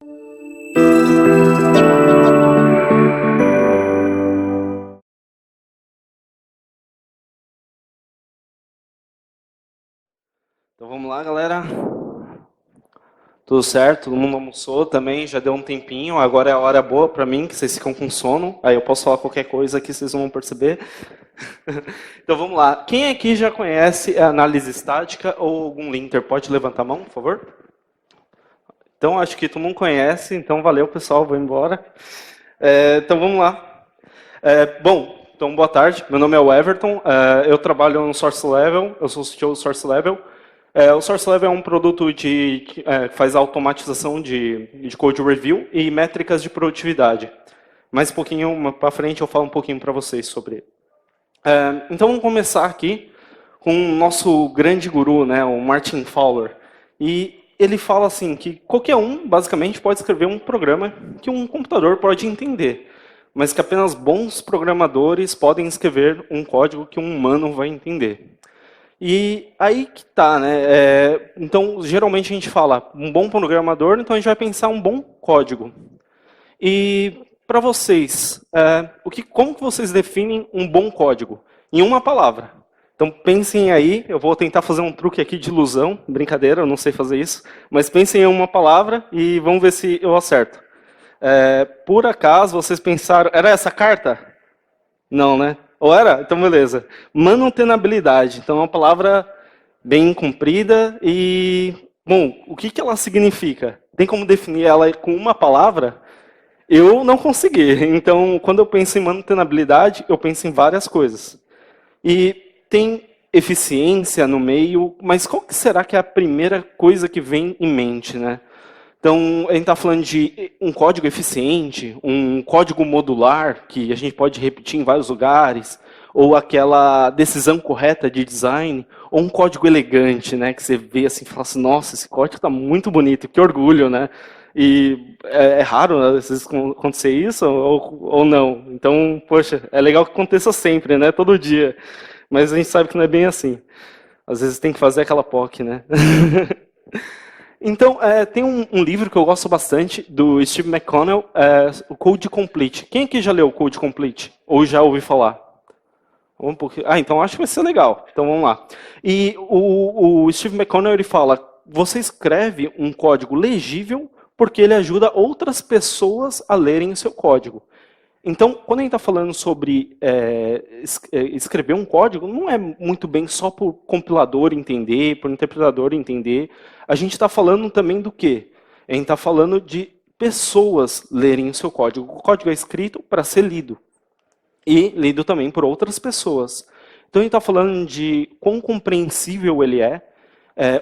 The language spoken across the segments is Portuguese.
Então vamos lá, galera. Tudo certo? Todo mundo almoçou também? Já deu um tempinho. Agora é a hora boa para mim, que vocês ficam com sono. Aí eu posso falar qualquer coisa que vocês vão perceber. Então vamos lá. Quem aqui já conhece a análise estática ou algum linter? Pode levantar a mão, por favor? Então acho que todo mundo conhece. Então valeu, pessoal. Vou embora. Então vamos lá. Bom, então boa tarde. Meu nome é o Everton. Eu trabalho no Source Level. Eu sou o CTO do Source Level. O Source Level é um produto que faz automatização de code review e métricas de produtividade. Mais um pouquinho para frente eu falo um pouquinho para vocês sobre ele. Então vamos começar aqui com o nosso grande guru, né, o Martin Fowler. E ele fala assim que qualquer um, basicamente, pode escrever um programa que um computador pode entender, mas que apenas bons programadores podem escrever um código que um humano vai entender. E aí que tá, né? Então, geralmente a gente fala um bom programador, então a gente vai pensar um bom código. E para vocês, como que vocês definem um bom código? Em uma palavra. Então pensem aí, eu vou tentar fazer um truque aqui de ilusão, brincadeira, eu não sei fazer isso, mas pensem em uma palavra e vamos ver se eu acerto. Por acaso vocês pensaram, era essa carta? Não, né? Ou era? Então, beleza. Manutenabilidade. Então, é uma palavra bem comprida e... Bom, o que ela significa? Tem como definir ela com uma palavra? Eu não consegui. Então, quando eu penso em manutenabilidade, eu penso em várias coisas. E tem eficiência no meio, mas qual que será que é a primeira coisa que vem em mente, né? Então, a gente está falando de um código eficiente, um código modular, que a gente pode repetir em vários lugares, ou aquela decisão correta de design, ou um código elegante, né, que você vê assim e fala assim, nossa, esse código está muito bonito, que orgulho, né? E é raro, né, às vezes acontecer isso, ou não. Então, poxa, é legal que aconteça sempre, né, todo dia. Mas a gente sabe que não é bem assim. Às vezes tem que fazer aquela POC, né? Então, tem um livro que eu gosto bastante, do Steve McConnell, o Code Complete. Quem aqui já leu o Code Complete? Ou já ouviu falar? Então acho que vai ser legal. Então vamos lá. E o Steve McConnell ele fala, você escreve um código legível porque ele ajuda outras pessoas a lerem o seu código. Então, quando a gente está falando sobre escrever um código, não é muito bem só para o compilador entender, para o interpretador entender. A gente está falando também do quê? A gente está falando de pessoas lerem o seu código. O código é escrito para ser lido. E lido também por outras pessoas. Então, a gente está falando de quão compreensível ele é,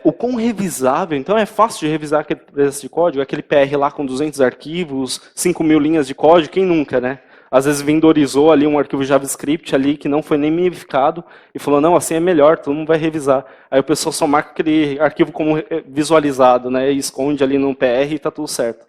o quão revisável. Então, é fácil de revisar aquele pedaço de código, aquele PR lá com 200 arquivos, 5.000 linhas de código, quem nunca, né? Às vezes vendorizou ali um arquivo JavaScript ali que não foi nem modificado e falou, não, assim é melhor, todo mundo vai revisar. Aí o pessoal só marca aquele arquivo como visualizado, né? E esconde ali no PR e está tudo certo.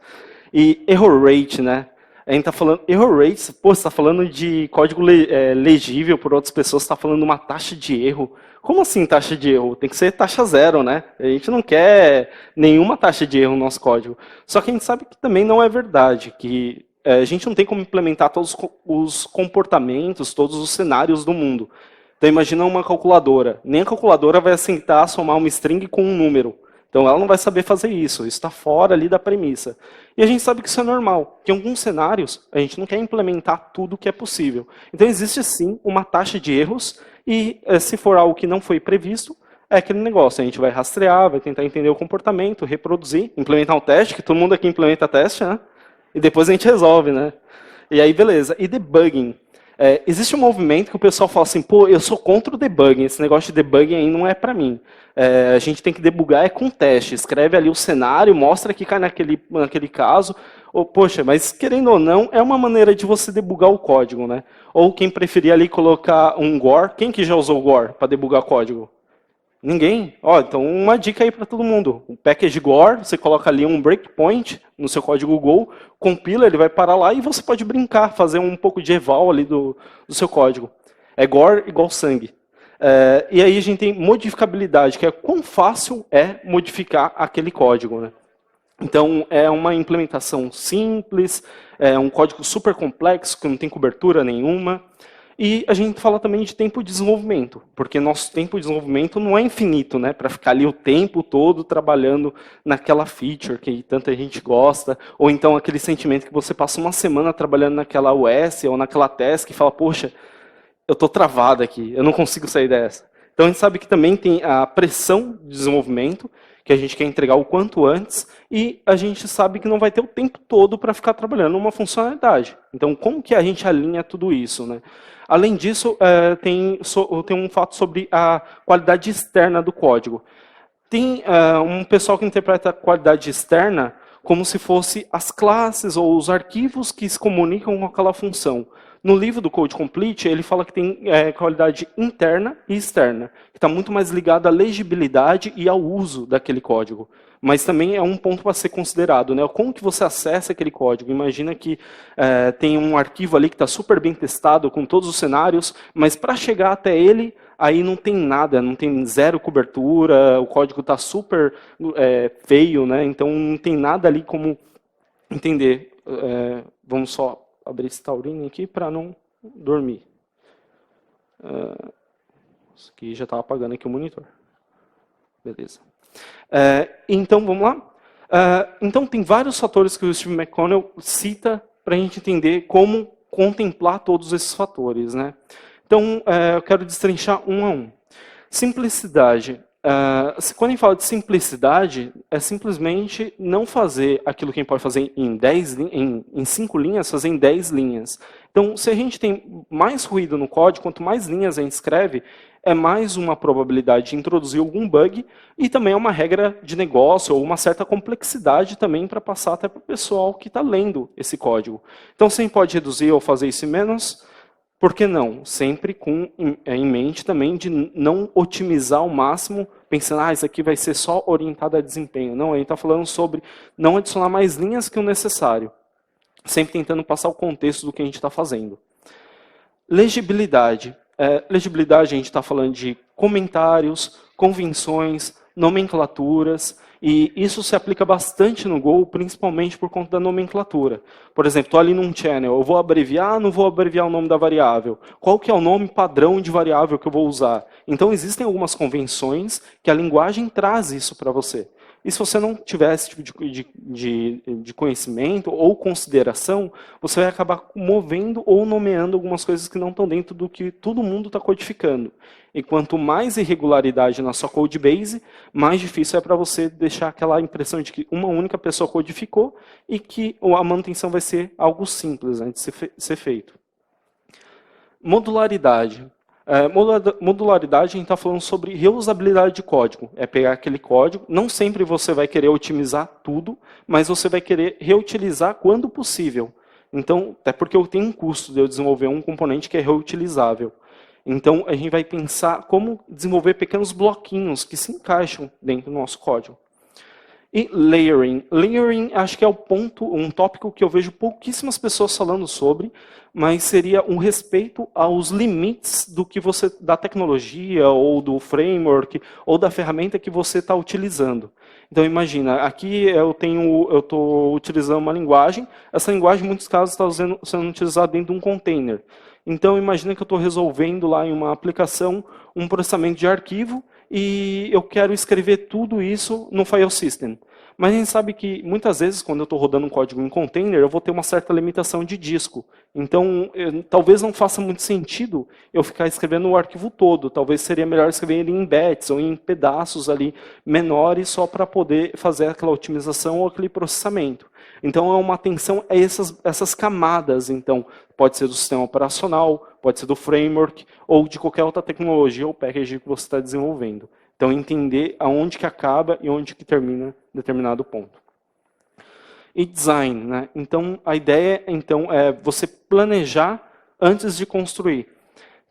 E error rate, né? A gente está falando, error rate, pô, você está falando de código legível por outras pessoas, você está falando de uma taxa de erro. Como assim taxa de erro? Tem que ser taxa zero, né? A gente não quer nenhuma taxa de erro no nosso código. Só que a gente sabe que também não é verdade, que a gente não tem como implementar todos os comportamentos, todos os cenários do mundo. Então imagina uma calculadora. Nem a calculadora vai aceitar somar uma string com um número. Então ela não vai saber fazer isso. Isso está fora ali da premissa. E a gente sabe que isso é normal. Que em alguns cenários a gente não quer implementar tudo o que é possível. Então existe sim uma taxa de erros e se for algo que não foi previsto, é aquele negócio. A gente vai rastrear, vai tentar entender o comportamento, reproduzir, implementar um teste, que todo mundo aqui implementa teste, né? E depois a gente resolve, né? E aí, beleza. E debugging. Existe um movimento que o pessoal fala assim, pô, eu sou contra o debugging, esse negócio de debugging aí não é para mim. A gente tem que debugar com teste, escreve ali o cenário, mostra que cai naquele caso. Ou, poxa, mas querendo ou não, é uma maneira de você debugar o código, né? Ou quem preferir ali colocar um Gore, quem que já usou o Gore para debugar código? Ninguém? Então uma dica aí para todo mundo. O package Gore, você coloca ali um breakpoint no seu código Go, compila, ele vai parar lá e você pode brincar, fazer um pouco de eval ali do seu código. É Gore igual sangue. E aí a gente tem modificabilidade, que é quão fácil é modificar aquele código, né? Então, é uma implementação simples, é um código super complexo, que não tem cobertura nenhuma. E a gente fala também de tempo de desenvolvimento, porque nosso tempo de desenvolvimento não é infinito, né? Para ficar ali o tempo todo trabalhando naquela feature que tanta gente gosta, ou então aquele sentimento que você passa uma semana trabalhando naquela US ou naquela task e fala, poxa, eu estou travado aqui, eu não consigo sair dessa. Então a gente sabe que também tem a pressão de desenvolvimento, que a gente quer entregar o quanto antes, e a gente sabe que não vai ter o tempo todo para ficar trabalhando uma funcionalidade. Então como que a gente alinha tudo isso, né? Além disso, tem um fato sobre a qualidade externa do código. Tem um pessoal que interpreta a qualidade externa como se fosse as classes ou os arquivos que se comunicam com aquela função. No livro do Code Complete, ele fala que tem qualidade interna e externa, que está muito mais ligada à legibilidade e ao uso daquele código. Mas também é um ponto para ser considerado, né? Como que você acessa aquele código? Imagina que tem um arquivo ali que está super bem testado, com todos os cenários, mas para chegar até ele, aí não tem nada, não tem zero cobertura, o código está super feio, né? Então não tem nada ali como entender. Vamos só abrir esse Taurine aqui para não dormir. Isso aqui já estava apagando aqui o monitor. Beleza. Então, vamos lá. Então, tem vários fatores que o Steve McConnell cita para a gente entender como contemplar todos esses fatores, né? Então, eu quero destrinchar um a um. Simplicidade. Quando a gente fala de simplicidade, é simplesmente não fazer aquilo que a gente pode fazer em 5 linhas, fazer em 10 linhas. Então, se a gente tem mais ruído no código, quanto mais linhas a gente escreve, é mais uma probabilidade de introduzir algum bug e também é uma regra de negócio ou uma certa complexidade também para passar até para o pessoal que está lendo esse código. Então, se a gente pode reduzir ou fazer isso em menos, por que não? Sempre em mente também de não otimizar ao máximo, pensando, isso aqui vai ser só orientado a desempenho. Não, a gente está falando sobre não adicionar mais linhas que o necessário. Sempre tentando passar o contexto do que a gente está fazendo. Legibilidade. Legibilidade, a gente está falando de comentários, convenções, nomenclaturas, e isso se aplica bastante no Go, principalmente por conta da nomenclatura. Por exemplo, estou ali num channel, eu vou abreviar, não vou abreviar o nome da variável? Qual que é o nome padrão de variável que eu vou usar? Então, existem algumas convenções que a linguagem traz isso para você. E se você não tiver esse tipo de conhecimento ou consideração, você vai acabar movendo ou nomeando algumas coisas que não estão dentro do que todo mundo está codificando. E quanto mais irregularidade na sua codebase, mais difícil é para você deixar aquela impressão de que uma única pessoa codificou e que a manutenção vai ser algo simples, né, de ser feito. Modularidade. Modularidade, a gente está falando sobre reusabilidade de código. É pegar aquele código, não sempre você vai querer otimizar tudo, mas você vai querer reutilizar quando possível. Então, até porque eu tenho um custo de eu desenvolver um componente que é reutilizável. Então, a gente vai pensar como desenvolver pequenos bloquinhos que se encaixam dentro do nosso código. E layering. Layering, acho que é um tópico que eu vejo pouquíssimas pessoas falando sobre, mas seria um respeito aos limites da tecnologia, ou do framework, ou da ferramenta que você está utilizando. Então imagina, aqui eu estou utilizando uma linguagem, essa linguagem em muitos casos está sendo utilizada dentro de um container. Então imagina que eu estou resolvendo lá em uma aplicação um processamento de arquivo, e eu quero escrever tudo isso no file system. Mas a gente sabe que, muitas vezes, quando eu estou rodando um código em container, eu vou ter uma certa limitação de disco. Então, talvez não faça muito sentido eu ficar escrevendo o arquivo todo. Talvez seria melhor escrever ele em batches ou em pedaços ali menores, só para poder fazer aquela otimização ou aquele processamento. Então, é uma atenção a essas camadas. Então, pode ser do sistema operacional, pode ser do framework, ou de qualquer outra tecnologia ou package que você está desenvolvendo. Então, entender aonde que acaba e onde que termina determinado ponto. E design, né? Então, a ideia é você planejar antes de construir.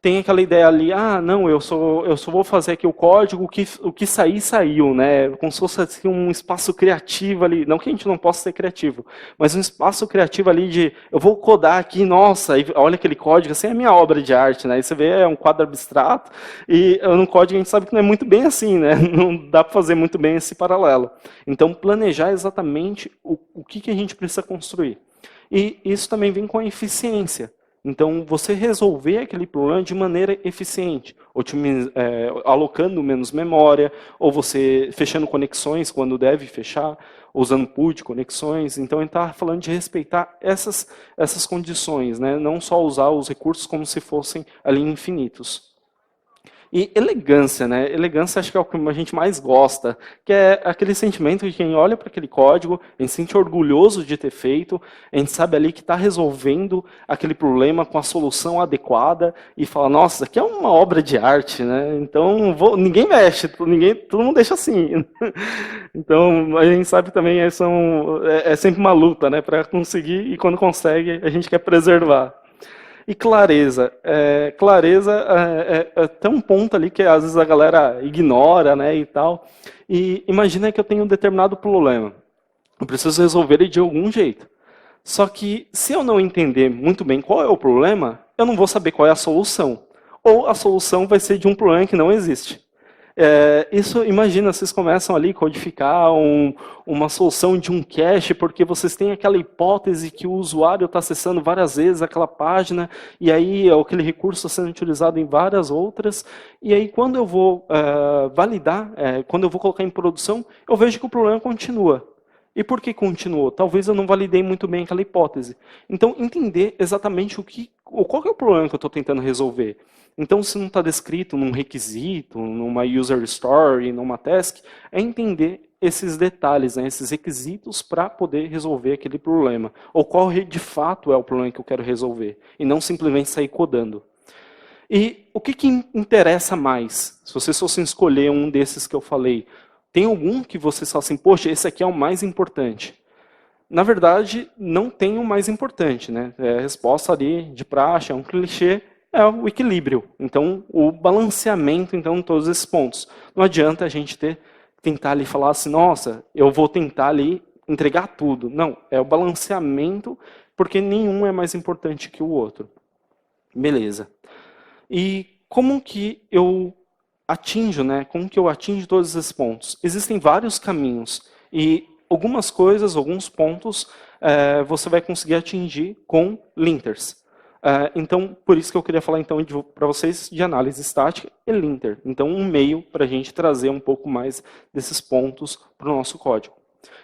tem aquela ideia ali, não, eu só vou fazer aqui o código, o que sair, saiu, né? Como se fosse assim, um espaço criativo ali, não que a gente não possa ser criativo, mas um espaço criativo ali de, eu vou codar aqui, nossa, olha aquele código, assim é a minha obra de arte, né? Aí você vê, é um quadro abstrato, e no código a gente sabe que não é muito bem assim, né? Não dá para fazer muito bem esse paralelo. Então, planejar exatamente o que a gente precisa construir. E isso também vem com a eficiência. Então, você resolver aquele problema de maneira eficiente, alocando menos memória, ou você fechando conexões quando deve fechar, usando pool de conexões. Então, ele está falando de respeitar essas condições, né? Não só usar os recursos como se fossem ali infinitos. E elegância, né? Elegância acho que é o que a gente mais gosta, que é aquele sentimento de quem olha para aquele código, a gente se sente orgulhoso de ter feito, a gente sabe ali que está resolvendo aquele problema com a solução adequada e fala, nossa, isso aqui é uma obra de arte, né? Então ninguém mexe, todo mundo deixa assim. Então a gente sabe também é sempre uma luta, né? Para conseguir e quando consegue a gente quer preservar. E clareza. Clareza tem um ponto ali que às vezes a galera ignora, né, e tal. E imagina que eu tenho um determinado problema. Eu preciso resolver ele de algum jeito. Só que se eu não entender muito bem qual é o problema, eu não vou saber qual é a solução. Ou a solução vai ser de um problema que não existe. Isso, imagina, vocês começam ali a codificar uma solução de um cache, porque vocês têm aquela hipótese que o usuário está acessando várias vezes aquela página, e aí aquele recurso está sendo utilizado em várias outras, e aí quando eu vou validar, quando eu vou colocar em produção, eu vejo que o problema continua. E por que continuou? Talvez eu não validei muito bem aquela hipótese. Então, entender exatamente qual é o problema que eu estou tentando resolver. Então, se não está descrito num requisito, numa user story, numa task, é entender esses detalhes, né, esses requisitos para poder resolver aquele problema. Ou qual de fato é o problema que eu quero resolver. E não simplesmente sair codando. E o que interessa mais? Se vocês fossem escolher um desses que eu falei, tem algum que vocês falam assim, poxa, esse aqui é o mais importante? Na verdade, não tem o mais importante, né? A resposta ali de praxe, é um clichê, é o equilíbrio. Então, o balanceamento então, em todos esses pontos. Não adianta a gente tentar ali falar assim, nossa, eu vou tentar ali entregar tudo. Não, é o balanceamento, porque nenhum é mais importante que o outro. Beleza. E como que eu atinjo, né? Como que eu atinjo todos esses pontos? Existem vários caminhos e algumas coisas, alguns pontos, você vai conseguir atingir com linters. Então, por isso que eu queria falar então para vocês de análise estática e linter. Então, um meio para a gente trazer um pouco mais desses pontos para o nosso código.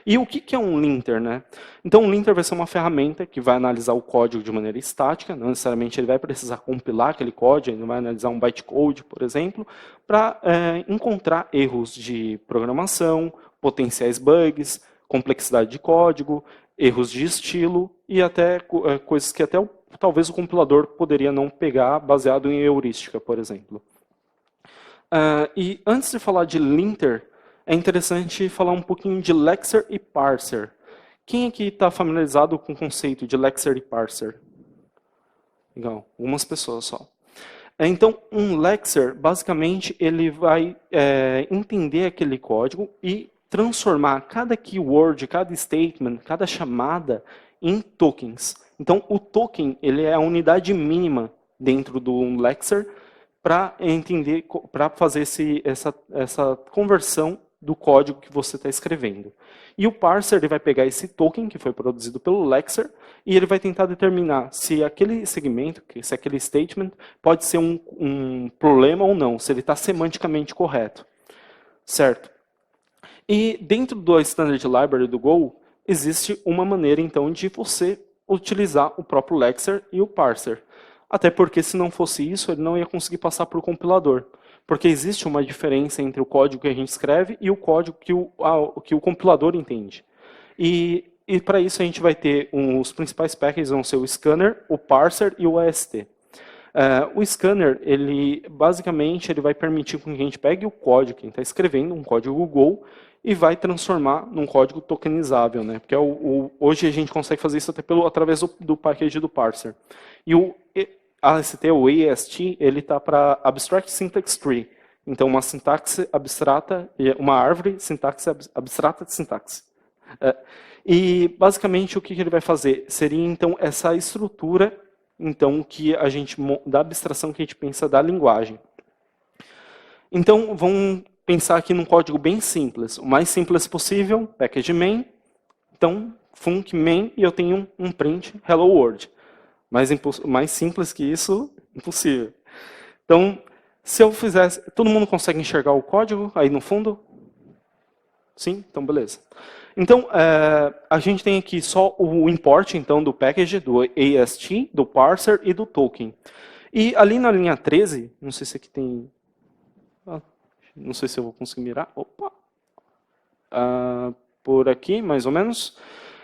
E o que é um linter, né? Então, um linter vai ser uma ferramenta que vai analisar o código de maneira estática, não necessariamente ele vai precisar compilar aquele código, ele vai analisar um bytecode, por exemplo, para encontrar erros de programação, potenciais bugs, complexidade de código, erros de estilo e até coisas que até talvez o compilador poderia não pegar baseado em heurística, por exemplo. E antes de falar de linter, é interessante falar um pouquinho de lexer e parser. Quem aqui está familiarizado com o conceito de lexer e parser? Legal, algumas pessoas só. Então, um lexer, basicamente, ele vai entender aquele código e transformar cada keyword, cada statement, cada chamada em tokens. Então, o token ele é a unidade mínima dentro do lexer para entender, para fazer essa conversão do código que você está escrevendo. E o parser ele vai pegar esse token que foi produzido pelo lexer e ele vai tentar determinar se aquele segmento, se aquele statement pode ser um problema ou não, se ele está semanticamente correto. Certo? E dentro do Standard Library do Go, existe uma maneira então de você utilizar o próprio lexer e o parser. Até porque se não fosse isso, ele não ia conseguir passar por compilador. Porque existe uma diferença entre o código que a gente escreve e o código que o compilador entende. E para isso a gente vai ter os principais packages, vão ser o scanner, o parser e o AST. O scanner, basicamente, ele vai permitir que a gente pegue o código que a gente está escrevendo, um código Go, e vai transformar num código tokenizável, né? Porque hoje a gente consegue fazer isso até através do package do parser. E AST, o AST, ele está para Abstract Syntax Tree. Então, uma sintaxe abstrata, uma árvore sintaxe abstrata de sintaxe. E, basicamente, o que ele vai fazer? Seria, então, essa estrutura então, da abstração que a gente pensa da linguagem. Então, vamos pensar aqui num código bem simples. O mais simples possível, package main. Então, func main, e eu tenho um print hello world. Mais simples que isso, impossível. Então, se eu fizesse... Todo mundo consegue enxergar o código aí no fundo? Sim? Então, beleza. Então, a gente tem aqui só o import então, do package, do AST, do parser e do token. E ali na linha 13, não sei se aqui tem... não sei se eu vou conseguir mirar. Opa! Por aqui, mais ou menos.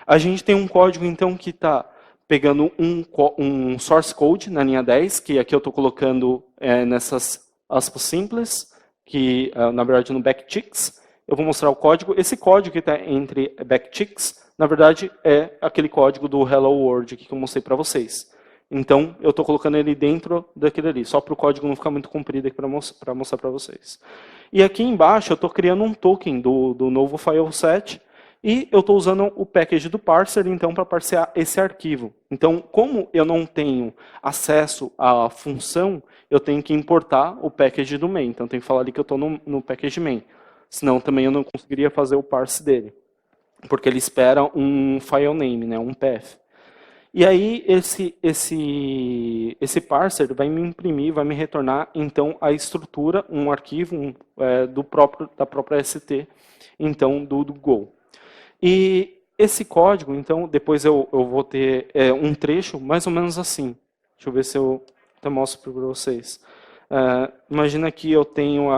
A gente tem um código então, que está pegando um source code na linha 10, que aqui eu estou colocando nessas aspas simples, que na verdade no backticks. Eu vou mostrar o código. Esse código que está entre backticks, na verdade, é aquele código do Hello World que eu mostrei para vocês. Então, eu estou colocando ele dentro daquele ali, só para o código não ficar muito comprido aqui para mostrar para vocês. E aqui embaixo, eu estou criando um token do novo file set, e eu estou usando o package do parser, então, para parsear esse arquivo. Então, como eu não tenho acesso à função, eu tenho que importar o package do main. Então, eu tenho que falar ali que eu estou no package main. Senão também eu não conseguiria fazer o parse dele. Porque ele espera um file name, né, um path. E aí esse parser vai me imprimir, vai me retornar então a estrutura, um arquivo da própria ST, então do Go. E esse código, então, depois eu vou ter um trecho mais ou menos assim. Deixa eu ver se eu até mostro para vocês. Imagina que eu tenho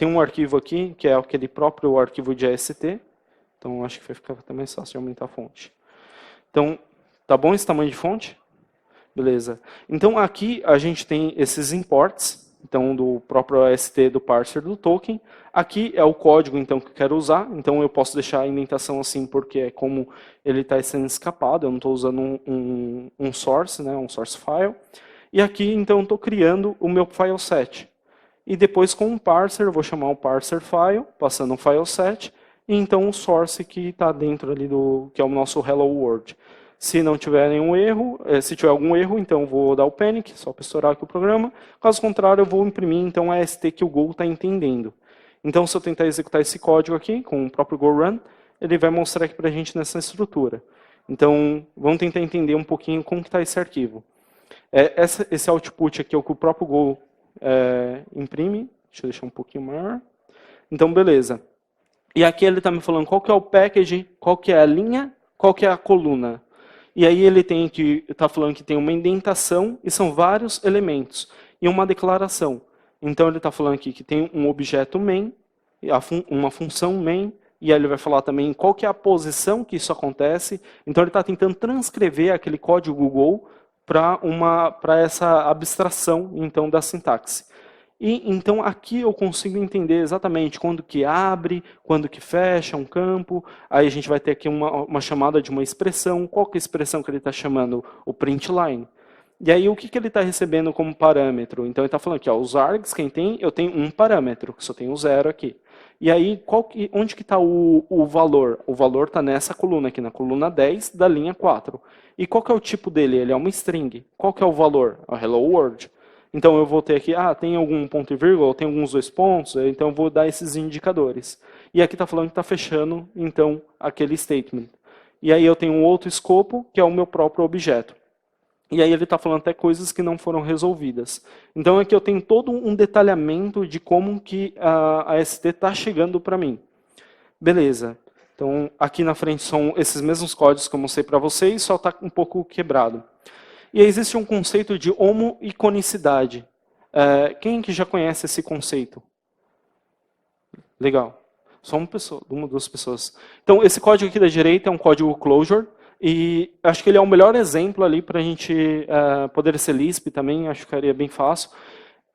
um arquivo aqui, que é aquele próprio arquivo de AST. Então, acho que vai ficar até mais fácil de aumentar a fonte. Então, tá bom esse tamanho de fonte? Beleza. Então, aqui a gente tem esses imports, então, do próprio AST, do parser, do token. Aqui é o código, então, que eu quero usar. Então, eu posso deixar a indentação assim, porque é como ele está sendo escapado. Eu não estou usando um source, né, um source file. E aqui, então, estou criando o meu file set. E depois, com o parser, eu vou chamar o parser file, passando um file set, e então o source que está dentro ali que é o nosso hello world. Se não tiver nenhum erro, se tiver algum erro, então eu vou dar o panic, só para estourar aqui o programa. Caso contrário, eu vou imprimir então a ST que o Go está entendendo. Então, se eu tentar executar esse código aqui, com o próprio Go Run, ele vai mostrar aqui para a gente nessa estrutura. Então, vamos tentar entender um pouquinho como está esse arquivo. Esse output aqui é o que o próprio Go imprime. Deixa eu deixar um pouquinho maior. Então, beleza. E aqui ele está me falando qual que é o package, qual que é a linha, qual que é a coluna. E aí ele está falando que tem uma indentação e são vários elementos. E uma declaração. Então ele está falando aqui que tem um objeto main, uma função main, e aí ele vai falar também qual que é a posição que isso acontece. Então ele está tentando transcrever aquele código Go para essa abstração então da sintaxe. E então aqui eu consigo entender exatamente quando que abre, quando que fecha um campo. Aí a gente vai ter aqui uma chamada de uma expressão. Qual que é a expressão que ele está chamando? O print line. E aí o que ele está recebendo como parâmetro? Então ele está falando aqui, ó, os args, quem tem? Eu tenho um parâmetro, que só tem o 0 aqui. E aí onde que está o valor? O valor está nessa coluna aqui, na coluna 10 da linha 4. E qual que é o tipo dele? Ele é uma string. Qual que é o valor? O hello world. Então eu vou ter aqui, tem algum ponto e vírgula, tem alguns dois pontos, então eu vou dar esses indicadores. E aqui está falando que está fechando, então, aquele statement. E aí eu tenho um outro escopo, que é o meu próprio objeto. E aí ele está falando até coisas que não foram resolvidas. Então aqui eu tenho todo um detalhamento de como que a ST está chegando para mim. Beleza. Então aqui na frente são esses mesmos códigos que eu mostrei para vocês, só está um pouco quebrado. E existe um conceito de homoiconicidade. Quem que já conhece esse conceito? Legal. Só uma, duas pessoas. Então, esse código aqui da direita é um código closure. E acho que ele é o melhor exemplo ali para a gente poder ser Lisp também. Acho que ficaria bem fácil.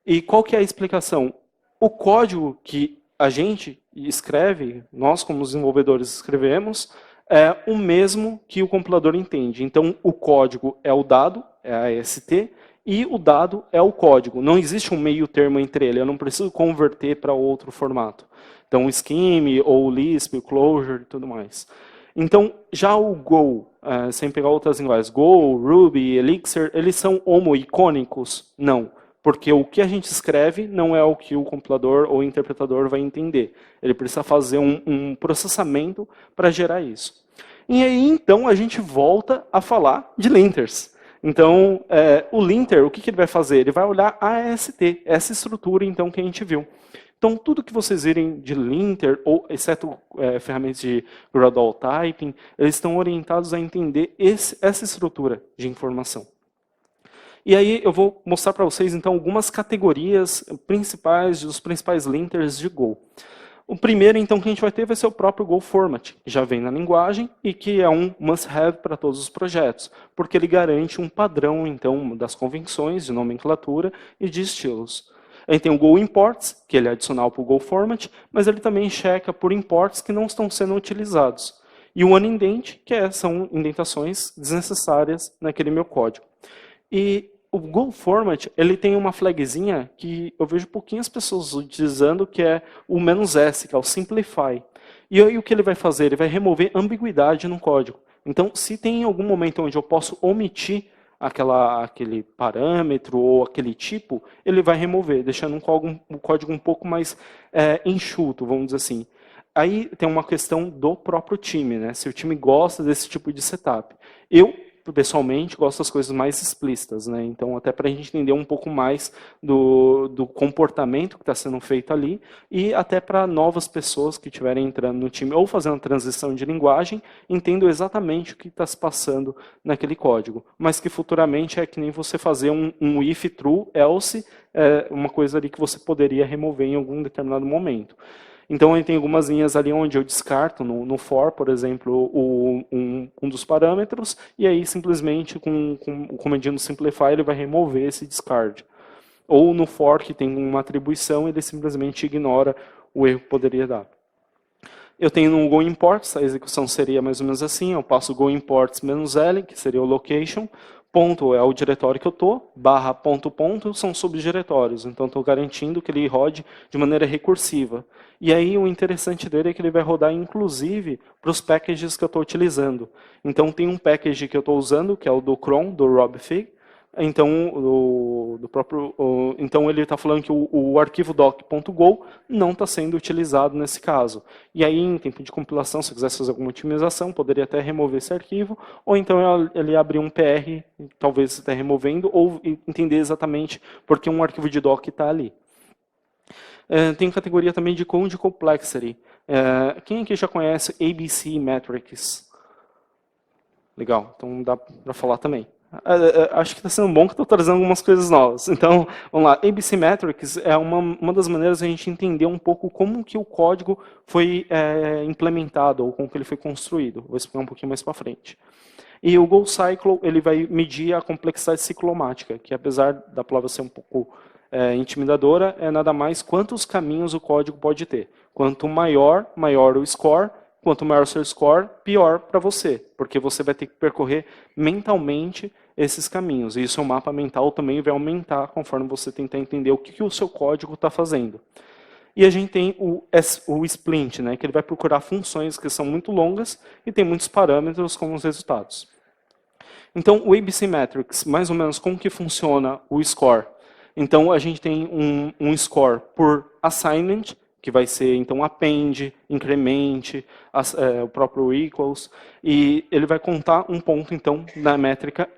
E qual que é a explicação? O código que a gente escreve, nós como desenvolvedores escrevemos, é o mesmo que o compilador entende. Então, o código é o dado, é a AST, e o dado é o código. Não existe um meio termo entre ele, eu não preciso converter para outro formato. Então, o Scheme, ou o Lisp, o Clojure e tudo mais. Então, já o Go, sem pegar outras linguagens, Go, Ruby, Elixir, eles são homoicônicos? Não. Porque o que a gente escreve não é o que o compilador ou o interpretador vai entender. Ele precisa fazer um processamento para gerar isso. E aí, então, a gente volta a falar de linters. Então, o linter, o que ele vai fazer? Ele vai olhar a AST, essa estrutura, então, que a gente viu. Então, tudo que vocês virem de linter, ou exceto ferramentas de gradual typing, eles estão orientados a entender essa estrutura de informação. E aí eu vou mostrar para vocês, então, algumas categorias principais dos principais linters de Go. O primeiro, então, que a gente vai ter vai ser o próprio Go Format, que já vem na linguagem e que é um must-have para todos os projetos, porque ele garante um padrão, então, das convenções de nomenclatura e de estilos. A gente tem o Go Imports, que ele é adicional para o Go Format, mas ele também checa por imports que não estão sendo utilizados. E o unindent, que são indentações desnecessárias naquele meu código. E o Go Format, ele tem uma flagzinha que eu vejo pouquinhas pessoas utilizando, que é o "-s", que é o Simplify. E aí o que ele vai fazer? Ele vai remover ambiguidade no código. Então, se tem algum momento onde eu posso omitir aquele parâmetro ou aquele tipo, ele vai remover, deixando um código um pouco mais enxuto, vamos dizer assim. Aí tem uma questão do próprio time, né? Se o time gosta desse tipo de setup. Eu, pessoalmente, gosto das coisas mais explícitas, né? Então, até para a gente entender um pouco mais do comportamento que está sendo feito ali e até para novas pessoas que estiverem entrando no time ou fazendo a transição de linguagem, entendam exatamente o que está se passando naquele código. Mas que futuramente é que nem você fazer um if true, else, uma coisa ali que você poderia remover em algum determinado momento. Então, tem algumas linhas ali onde eu descarto, no for, por exemplo, um dos parâmetros, e aí simplesmente com o comandinho simplify ele vai remover esse discard. Ou no for, que tem uma atribuição, ele simplesmente ignora o erro que poderia dar. Eu tenho no Go Imports, a execução seria mais ou menos assim, eu passo Go Imports "-l", que seria o location, ponto é o diretório que eu estou, barra ponto ponto são subdiretórios, então estou garantindo que ele rode de maneira recursiva. E aí o interessante dele é que ele vai rodar inclusive para os packages que eu estou utilizando. Então tem um package que eu estou usando, que é o do cron, do Robfig, então, então ele está falando que o arquivo doc.go não está sendo utilizado nesse caso. E aí, em tempo de compilação, se eu quisesse fazer alguma otimização, poderia até remover esse arquivo, ou então ele abrir um PR, talvez até removendo, ou entender exatamente porque um arquivo de doc está ali. Tem categoria também de Code Complexity. Quem aqui já conhece ABC Metrics? Legal, então dá para falar também. Acho que está sendo bom que estou trazendo algumas coisas novas. Então, vamos lá. ABC Metrics é uma das maneiras de a gente entender um pouco como que o código foi implementado, ou como que ele foi construído. Vou explicar um pouquinho mais para frente. E o Go Cycle, ele vai medir a complexidade ciclomática, que apesar da palavra ser um pouco intimidadora, é nada mais quantos caminhos o código pode ter. Quanto maior o score. Quanto maior o seu score, pior para você, porque você vai ter que percorrer mentalmente esses caminhos. E isso, o mapa mental também vai aumentar conforme você tentar entender o que o seu código está fazendo. E a gente tem o splint, né, que ele vai procurar funções que são muito longas e tem muitos parâmetros como os resultados. Então, o ABC Metrics, mais ou menos como que funciona o score? Então, a gente tem um score por assignment, que vai ser, então, append, incremente, o próprio equals, e ele vai contar um ponto, então, na métrica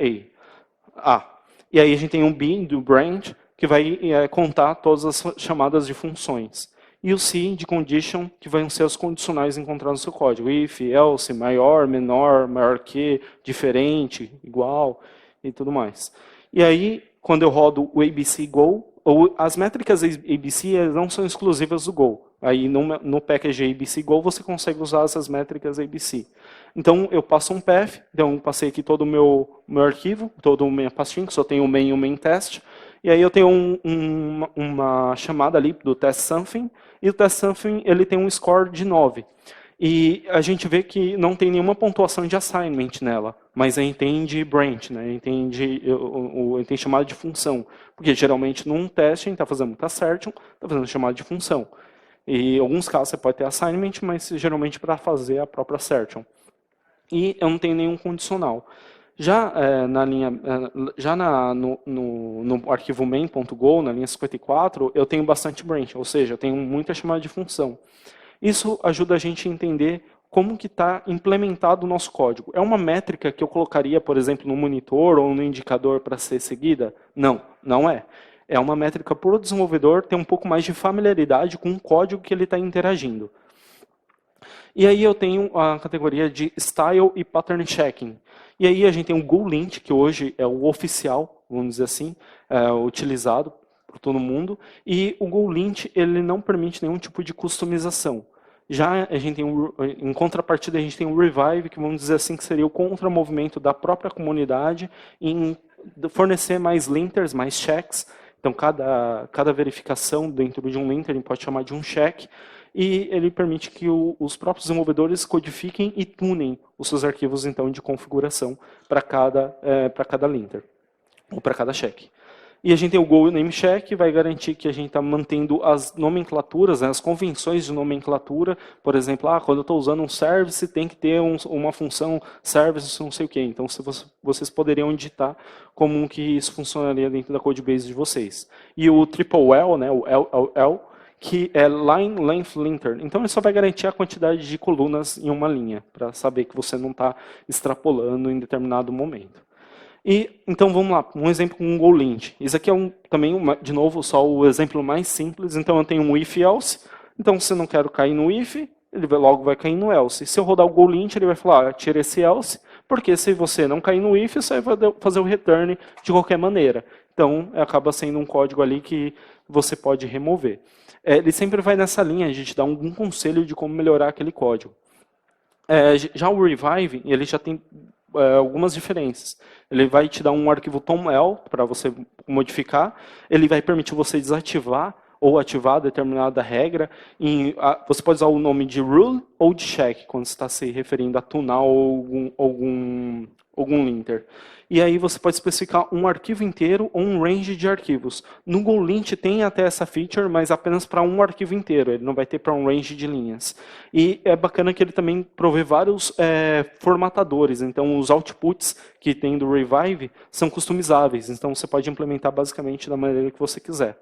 A. E aí a gente tem um B, do branch, que vai contar todas as chamadas de funções. E o C, de condition, que vão ser os condicionais encontrados no seu código. If, else, maior, menor, maior que, diferente, igual, e tudo mais. E aí, quando eu rodo o ABC Go, as métricas ABC não são exclusivas do Go. Aí no package ABC Go você consegue usar essas métricas ABC. Então eu passo um path, então eu passei aqui todo o meu arquivo, toda a minha pastinha, que só tem o main e o main test. E aí eu tenho uma chamada ali do test something, e o test something ele tem um score de 9. E a gente vê que não tem nenhuma pontuação de assignment nela, mas entende branch, né? Entende tem chamada de função. Porque geralmente num teste a gente está fazendo muita assertion, está fazendo chamada de função. E em alguns casos você pode ter assignment, mas geralmente para fazer a própria assertion. E eu não tenho nenhum condicional. Já na linha, no arquivo main.go, na linha 54, eu tenho bastante branch, ou seja, eu tenho muita chamada de função. Isso ajuda a gente a entender como que está implementado o nosso código. É uma métrica que eu colocaria, por exemplo, no monitor ou no indicador para ser seguida? Não, não é. É uma métrica para o desenvolvedor ter um pouco mais de familiaridade com o código que ele está interagindo. E aí eu tenho a categoria de Style e Pattern Checking. E aí a gente tem o GoLint, que hoje é o oficial, vamos dizer assim, utilizado por todo mundo. E o GoLint, ele não permite nenhum tipo de customização. Já a gente tem, em contrapartida, a gente tem o Revive, que vamos dizer assim, que seria o contramovimento da própria comunidade em fornecer mais linters, mais checks. Então, cada verificação dentro de um linter, a gente pode chamar de um check. E ele permite que os próprios desenvolvedores codifiquem e tunem os seus arquivos então de configuração para cada linter, ou para cada check. E a gente tem o Go Name Check, que vai garantir que a gente está mantendo as nomenclaturas, né, as convenções de nomenclatura. Por exemplo, quando eu estou usando um service, tem que ter uma função service, não sei o quê. Então, vocês poderiam digitar como que isso funcionaria dentro da codebase de vocês. E o Triple L, né, o LLL, que é Line Length Linter. Então, ele só vai garantir a quantidade de colunas em uma linha, para saber que você não está extrapolando em determinado momento. E, então, vamos lá, um exemplo com um GoLint. Isso aqui é também, de novo, só o exemplo mais simples. Então, eu tenho um if-else. Então, se eu não quero cair no if, ele logo vai cair no else. Se eu rodar o GoLint, ele vai falar, tira esse else, porque se você não cair no if, você vai fazer o return de qualquer maneira. Então, acaba sendo um código ali que você pode remover. Ele sempre vai nessa linha, a gente dá algum conselho de como melhorar aquele código. Já o Revive, ele já tem algumas diferenças. Ele vai te dar um arquivo toml para você modificar, ele vai permitir você desativar ou ativar determinada regra. Você pode usar o nome de rule ou de check, quando você está se referindo a tunar ou algum linter. E aí você pode especificar um arquivo inteiro ou um range de arquivos. No GoLint tem até essa feature, mas apenas para um arquivo inteiro. Ele não vai ter para um range de linhas. E é bacana que ele também provê vários formatadores. Então, os outputs que tem do Revive são customizáveis. Então, você pode implementar basicamente da maneira que você quiser.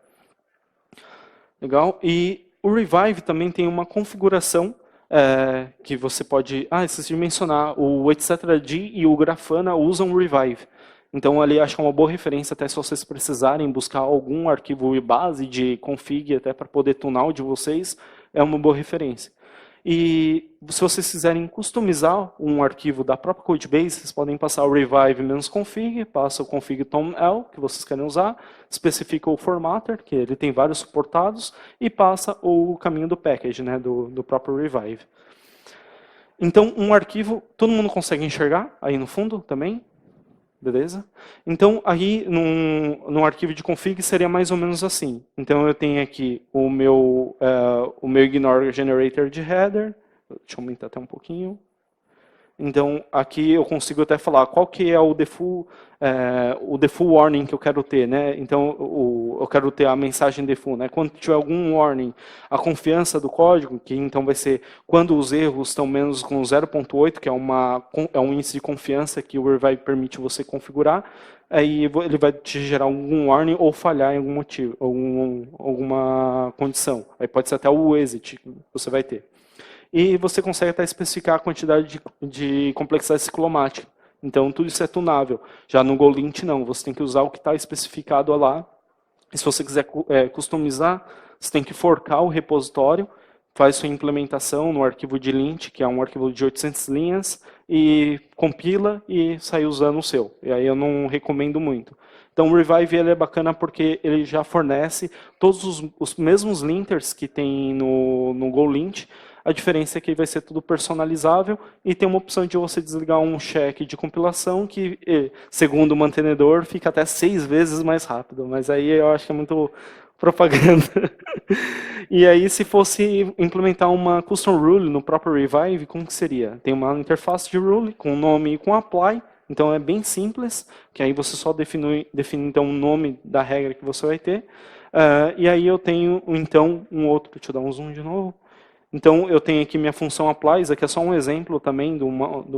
Legal? E o Revive também tem uma configuração que você pode... esqueci de mencionar, o etcd e o Grafana usam o Revive. Então, ali acho que é uma boa referência, até se vocês precisarem buscar algum arquivo base de config, até para poder tunar o de vocês, é uma boa referência. E se vocês quiserem customizar um arquivo da própria Codebase, vocês podem passar o revive-config, passa o config toml, que vocês querem usar, especifica o formatter, que ele tem vários suportados, e passa o caminho do package, né, do próprio revive. Então, um arquivo, todo mundo consegue enxergar aí no fundo também? Beleza? Então, aí, num arquivo de config, seria mais ou menos assim. Então, eu tenho aqui o meu ignore generator de header. Deixa eu aumentar até um pouquinho. Então, aqui eu consigo até falar qual que é o default warning que eu quero ter, né? Então, eu quero ter a mensagem default, né? Quando tiver algum warning, a confiança do código, que então vai ser quando os erros estão menos com 0.8, que é um índice de confiança que o Revive permite você configurar, aí ele vai te gerar algum warning ou falhar em algum motivo, alguma condição. Aí pode ser até o exit que você vai ter. E você consegue até especificar a quantidade de complexidade ciclomática. Então, tudo isso é tunável. Já no GoLint, não. Você tem que usar o que está especificado lá. E se você quiser customizar, você tem que forcar o repositório, faz sua implementação no arquivo de lint, que é um arquivo de 800 linhas, e compila e sai usando o seu. E aí eu não recomendo muito. Então, o Revive ele é bacana porque ele já fornece todos os mesmos linters que tem no GoLint. A diferença é que vai ser tudo personalizável e tem uma opção de você desligar um check de compilação que, segundo o mantenedor, fica até 6 vezes mais rápido. Mas aí eu acho que é muito Propaganda. E aí, se fosse implementar uma custom rule no próprio Revive, como que seria? Tem uma interface de rule com nome e com apply. Então é bem simples, que aí você só define então o nome da regra que você vai ter. E aí eu tenho então um outro, deixa eu dar um zoom de novo. Então eu tenho aqui minha função apply, isso aqui é só um exemplo também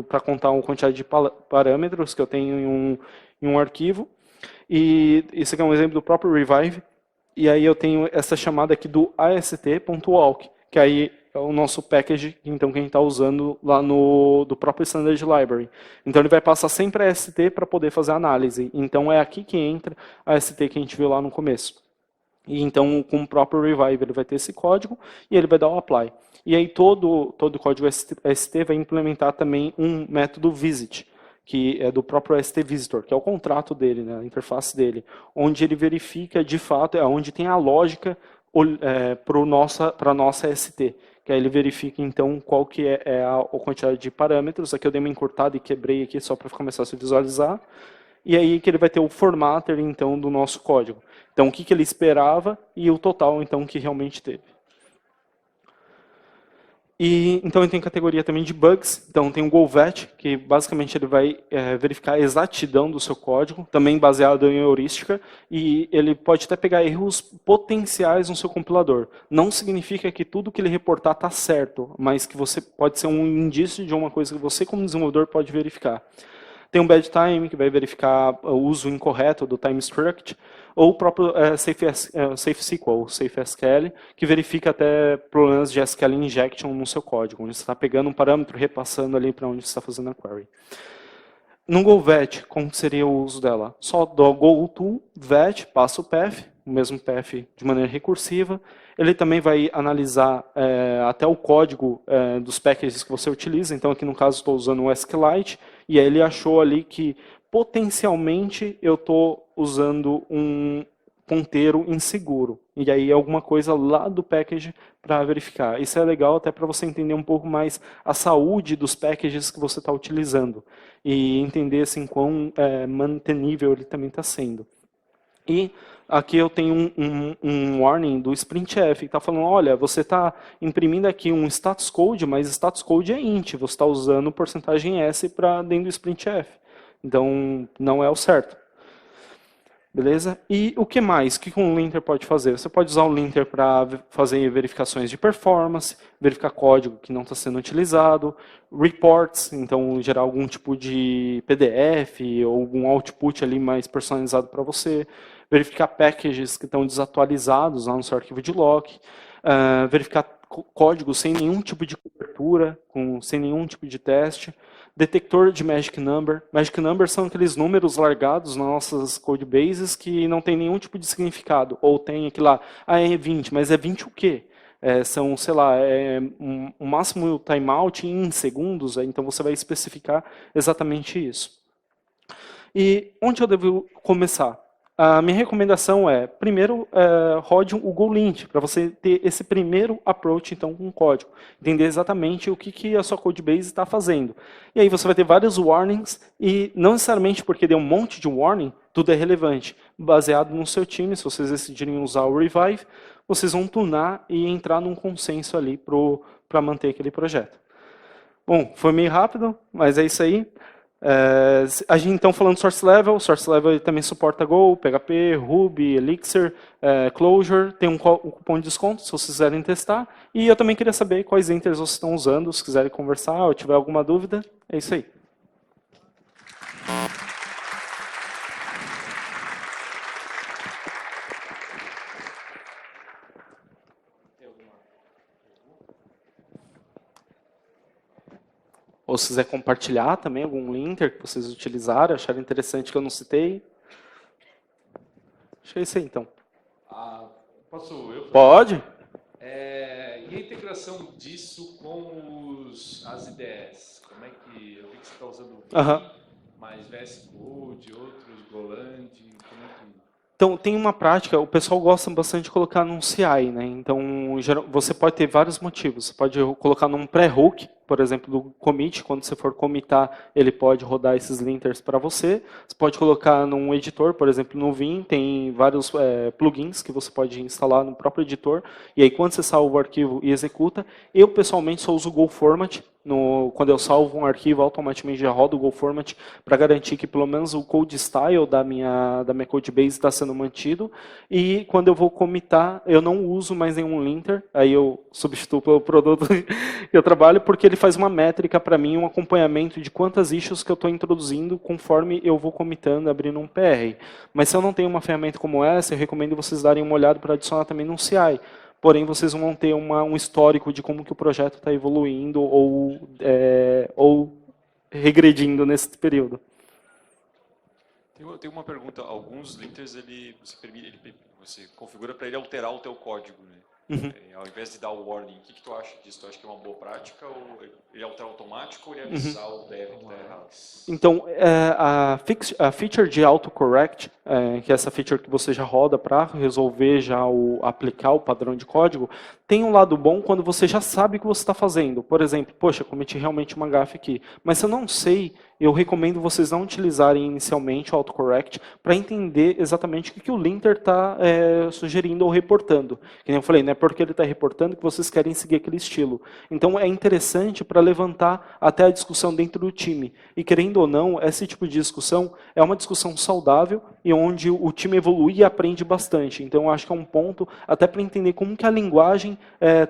para contar uma quantidade de parâmetros que eu tenho em um arquivo. E isso aqui é um exemplo do próprio Revive. E aí eu tenho essa chamada aqui do ast.walk, que aí é o nosso package então, que a gente está usando lá do próprio Standard Library. Então ele vai passar sempre a ast para poder fazer a análise. Então é aqui que entra a ast que a gente viu lá no começo. E então com o próprio Revive ele vai ter esse código e ele vai dar o apply. E aí todo o código ast vai implementar também um método visit, que é do próprio ST Visitor, que é o contrato dele, né, a interface dele, onde ele verifica, de fato, é onde tem a lógica para a nossa ST, que aí ele verifica, então, qual que é a quantidade de parâmetros. Aqui eu dei uma encurtada e quebrei aqui só para começar a se visualizar. E aí que ele vai ter o formatter, então, do nosso código. Então, o que ele esperava e o total, então, que realmente teve. E, então, ele tem categoria também de bugs. Então, tem o GoVet, que basicamente ele vai verificar a exatidão do seu código, também baseado em heurística, e ele pode até pegar erros potenciais no seu compilador. Não significa que tudo que ele reportar está certo, mas que você pode ser um indício de uma coisa que você, como desenvolvedor, pode verificar. Tem um bad time, que vai verificar o uso incorreto do time struct, ou o próprio SafeSQL, SafeSQL, que verifica até problemas de SQL injection no seu código, onde você está pegando um parâmetro, repassando ali para onde você está fazendo a query. No GoVet, como seria o uso dela? Só do GoToVet, passa o path, o mesmo path de maneira recursiva. Ele também vai analisar até o código dos packages que você utiliza. Então, aqui no caso, estou usando o SQLite, e aí ele achou ali que, potencialmente, eu estou usando um ponteiro inseguro. E aí alguma coisa lá do package para verificar. Isso é legal até para você entender um pouco mais a saúde dos packages que você está utilizando. E entender assim, quão mantenível ele também está sendo. E aqui eu tenho um warning do SprintF, que está falando, olha, você está imprimindo aqui um status code, mas status code é int, você está usando porcentagem S para dentro do SprintF. Então, não é o certo. Beleza? E o que mais? O que um linter pode fazer? Você pode usar o linter para fazer verificações de performance, verificar código que não está sendo utilizado, reports, então gerar algum tipo de PDF ou algum output ali mais personalizado para você, verificar packages que estão desatualizados lá no seu arquivo de lock, verificar código sem nenhum tipo de cobertura, sem nenhum tipo de teste, detector de Magic Number. Magic Number são aqueles números largados nas nossas codebases que não tem nenhum tipo de significado. Ou tem aqui lá, é 20, mas é 20 o quê? São, sei lá, o máximo timeout em segundos, então você vai especificar exatamente isso. E onde eu devo começar? A minha recomendação é, primeiro, rode o GoLint, para você ter esse primeiro approach então, com o código. Entender exatamente o que a sua codebase está fazendo. E aí você vai ter vários warnings, e não necessariamente porque deu um monte de warning, tudo é relevante. Baseado no seu time, se vocês decidirem usar o Revive, vocês vão tunar e entrar num consenso ali para manter aquele projeto. Bom, foi meio rápido, mas é isso aí. A gente então falando Source Level também suporta Go, PHP, Ruby, Elixir, Clojure, tem um cupom de desconto se vocês quiserem testar. E eu também queria saber quais enters vocês estão usando, se quiserem conversar ou tiver alguma dúvida, é isso aí. Ou se quiser compartilhar também algum linker que vocês utilizaram, acharam interessante que eu não citei. Acho que é isso aí, então. Posso eu? Pode? E a integração disso com as IDEs? Como é que eu vi que você está usando o Vim, mas VS Code, outros, Golang, como é que... Então, tem uma prática, o pessoal gosta bastante de colocar num CI, né? Então, você pode ter vários motivos. Você pode colocar num pré-hook, por exemplo, do commit. Quando você for commitar, ele pode rodar esses linters para você. Você pode colocar num editor, por exemplo, no Vim, tem vários plugins que você pode instalar no próprio editor. E aí, quando você salva o arquivo e executa, eu, pessoalmente, só uso o GoFormat. Quando eu salvo um arquivo, automaticamente já roda o GoFormat para garantir que pelo menos o code style da minha codebase está sendo mantido. E quando eu vou commitar, eu não uso mais nenhum linter, aí eu substituo pelo produto que eu trabalho, porque ele faz uma métrica para mim, um acompanhamento de quantas issues que eu estou introduzindo conforme eu vou commitando, abrindo um PR. Mas se eu não tenho uma ferramenta como essa, eu recomendo vocês darem uma olhada para adicionar também no CI. Porém, vocês vão ter um histórico de como que o projeto está evoluindo ou regredindo nesse período. Tem uma pergunta. Alguns linters você configura para ele alterar o teu código, né? Ao invés de dar o warning, o que tu acha disso? Tu acha que é uma boa prática? Ou ele altera automático ou ele avisa o dev que está errado? Então, a feature de autocorrect, que é essa feature que você já roda para resolver, aplicar o padrão de código, tem um lado bom quando você já sabe o que você está fazendo. Por exemplo, poxa, cometi realmente uma gafe aqui. Mas se eu não sei, eu recomendo vocês não utilizarem inicialmente o autocorrect para entender exatamente o que o linter está sugerindo ou reportando. Que nem eu falei, não é porque ele está reportando que vocês querem seguir aquele estilo. Então, é interessante para levantar até a discussão dentro do time. E querendo ou não, esse tipo de discussão é uma discussão saudável e onde o time evolui e aprende bastante. Então, eu acho que é um ponto até para entender como que a linguagem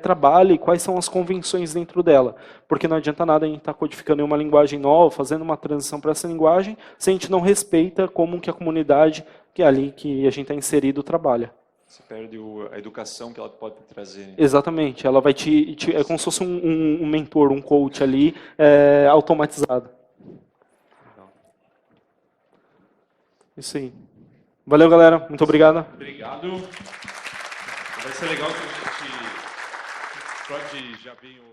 trabalha e quais são as convenções dentro dela. Porque não adianta nada a gente estar codificando em uma linguagem nova, fazendo uma transição para essa linguagem, se a gente não respeita como que a comunidade que é ali que a gente está inserido trabalha. Você perde a educação que ela pode trazer. Né? Exatamente. Ela vai é como se fosse um mentor, um coach ali, automatizado. Legal. Isso aí. Valeu, galera. Muito obrigado. Obrigado. Vai ser legal que a gente pode já vir o